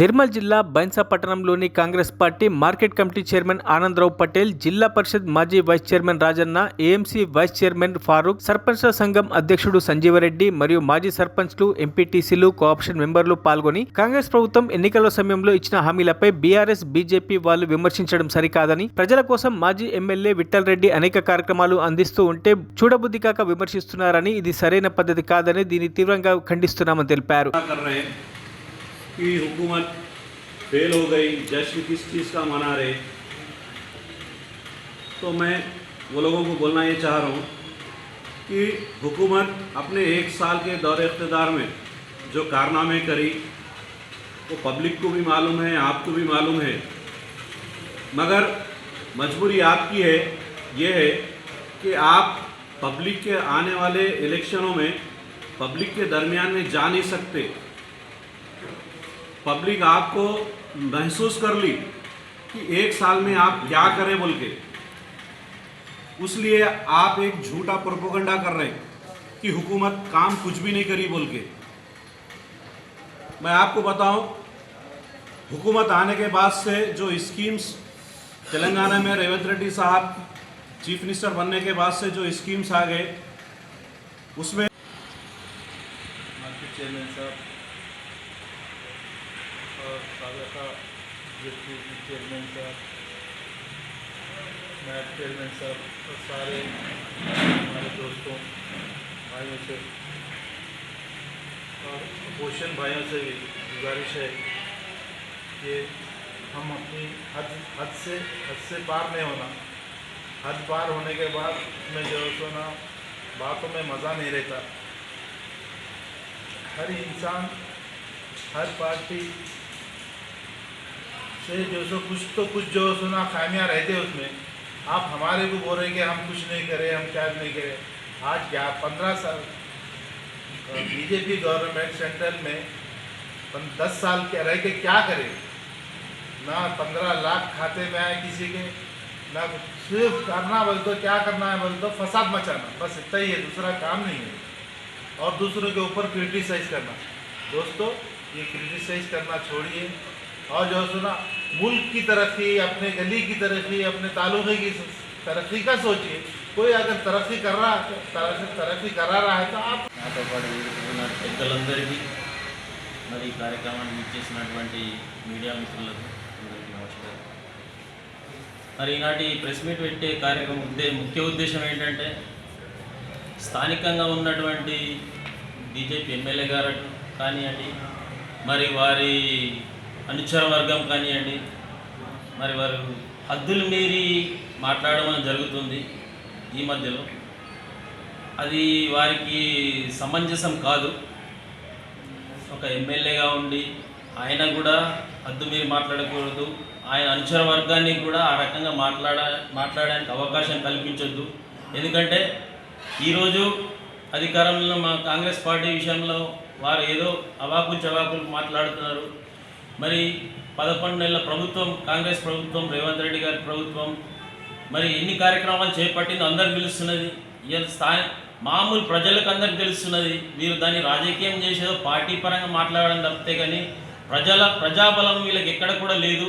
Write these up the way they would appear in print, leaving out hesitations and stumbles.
నిర్మల్ జిల్లా బైన్సా పట్టణంలోని Congress party market committee chairman Anandarao Patel, జిల్లా పరిషత్ మాజీ vice chairman Rajanna, AMC vice chairman Farooq, సర్పంచ్ల సంఘం అధ్యక్షుడు సంజీవరెడ్డి మరియు మాజీ సర్పంచ్లు, ఎంపీటీసీలు, కోఆప్షన్ మెంబర్లు పాల్గొని కాంగ్రెస్ ప్రభుత్వం ఎన్నికల సమయంలో ఇచ్చిన హామీలపై బీఆర్ఎస్, బీజేపీ వాళ్ళు విమర్శించడం సరికాదని, ప్రజల కోసం మాజీ ఎమ్మెల్యే విఠల్ రెడ్డి అనేక కార్యక్రమాలు అందిస్తూ ఉంటే చూడబుద్ధి కాక విమర్శిస్తున్నారని, ఇది సరైన పద్ధతి కాదని దీన్ని తీవ్రంగా ఖండిస్తున్నామని తెలిపారు. कि हुकूमत फेल हो गई, जश्न किस चीज़ का मना रहे, तो मैं वो लोगों को बोलना ये चाह रहा हूँ कि हुकूमत अपने 1 साल के दौरे इक़्तिदार में जो कारनामे करी वो पब्लिक को भी मालूम है, आपको भी मालूम है, मगर मजबूरी आपकी है, ये है कि आप पब्लिक के आने वाले इलेक्शनों में पब्लिक के दरमियान में जा नहीं सकते। पब्लिक आपको महसूस कर ली कि 1 साल में आप क्या करें बोल के, इसलिए आप एक झूठा प्रोपेगेंडा कर रहे हैं कि हुकूमत काम कुछ भी नहीं करी बोल के। मैं आपको बताऊं, हुकूमत आने के बाद से जो स्कीम्स तेलंगाना में रेवंत रेड्डी साहब चीफ मिनिस्टर बनने के बाद से जो स्कीम्स आ गए उसमें चेयरमैन साहब और साबिका डिप्टी चेयरमैन साहब, नायब चेयरमैन साहब और सारे हमारे दोस्तों भाइयों से और अपोजिशन भाइयों से भी गुजारिश है कि हम अपनी हद से पार नहीं होना। हद पार होने के बाद में जो सोना बातों में मज़ा नहीं रहता। हर इंसान, हर पार्टी से जो कुछ जो सुना खामियां रहते हैं उसमें आप हमारे को बोल रहे हैं कि हम कुछ नहीं करें, हम क्या नहीं करें। आज क्या 15 साल बीजेपी गवर्नमेंट सेंट्रल में 10 साल के रह के क्या करे, ना 15 लाख खाते में आए किसी के, ना सिर्फ करना बोल तो क्या करना है बोल तो फसाद मचाना, बस इतना ही है, दूसरा काम नहीं है। और दूसरों के ऊपर क्रिटिसाइज़ करना। दोस्तों ये क्रिटिसाइज़ करना छोड़िए और जो सुना मुल्क की तरक्की, अपने गली की तरक्की, अपने तालुके की तरक्की का सोचिए। कोई अगर तरक्की कर रहा है तो आप పెద్దలందరికీ మరి ఈ కార్యక్రమాన్ని ఇచ్చేసినటువంటి మీడియా మిత్రులకు అందరికీ నమస్కారం. మరి ఈనాటి ప్రెస్ మీట్ పెట్టే కార్యక్రమం ముఖ్య ఉద్దేశం ఏంటంటే, స్థానికంగా ఉన్నటువంటి బీజేపీ ఎమ్మెల్యే గారు కానివ్వండి, మరి వారి అనుచర వర్గం కానివ్వండి, మరి వారు హద్దులు మీరి మాట్లాడడం జరుగుతుంది ఈ మధ్యలో. అది వారికి సమంజసం కాదు. ఒక ఎమ్మెల్యేగా ఉండి ఆయన కూడా హద్దు మీరి మాట్లాడకూడదు, ఆయన అనుచర వర్గాన్ని కూడా ఆ రకంగా మాట్లాడడానికి అవకాశం కల్పించొద్దు. ఎందుకంటే ఈరోజు అధికారంలో మా కాంగ్రెస్ పార్టీ విషయంలో వారు ఏదో చవాకులు మాట్లాడుతున్నారు. మరి 11 నెలల ప్రభుత్వం, కాంగ్రెస్ ప్రభుత్వం, రేవంత్ రెడ్డి గారి ప్రభుత్వం మరి ఎన్ని కార్యక్రమాలు చేపట్టిందో అందరికి తెలుస్తున్నది. మామూలు ప్రజలకు అందరికి తెలుస్తున్నది. వీరు దాన్ని రాజకీయం చేసేదో పార్టీ పరంగా మాట్లాడడం తప్పితే కానీ ప్రజాబలం వీళ్ళకి ఎక్కడ కూడా లేదు.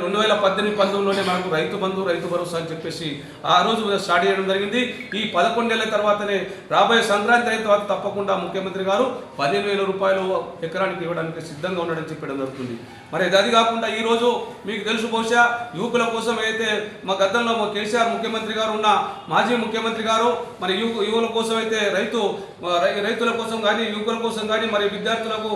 2018-19లోనే మనకు రైతు బంధు, రైతు భరోసా అని చెప్పేసి ఆ రోజు స్టార్ట్ చేయడం జరిగింది. ఈ 11 నెలల తర్వాతనే రాబోయే సంక్రాంతి అయిన తర్వాత తప్పకుండా ముఖ్యమంత్రి గారు 15,000 రూపాయలు ఎకరానికి ఇవ్వడానికి సిద్ధంగా ఉన్నాడని చెప్పడం జరుగుతుంది. మరి అది కాకుండా ఈరోజు మీకు తెలుసు, బహుశా యువకుల కోసం అయితే మా గతంలో కేసీఆర్ ముఖ్యమంత్రి గారు ఉన్న మాజీ ముఖ్యమంత్రి గారు మరి యువకుల కోసం అయితే రైతుల కోసం కానీ, యువకుల కోసం కానీ, మరి విద్యార్థులకు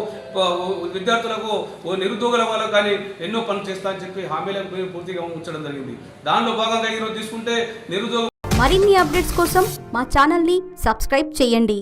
నిరుద్యోగుల వాళ్ళకు కానీ ఎన్నో పనులు చేస్తా అని చెప్పి హామీలకు పూర్తిగా ఉంచడం జరిగింది. దానిలో భాగంగా ఈరోజు తీసుకుంటే నిరుద్యోగ మరిన్ని అప్డేట్స్ కోసం మా ఛానల్ని సబ్స్క్రైబ్ చేయండి.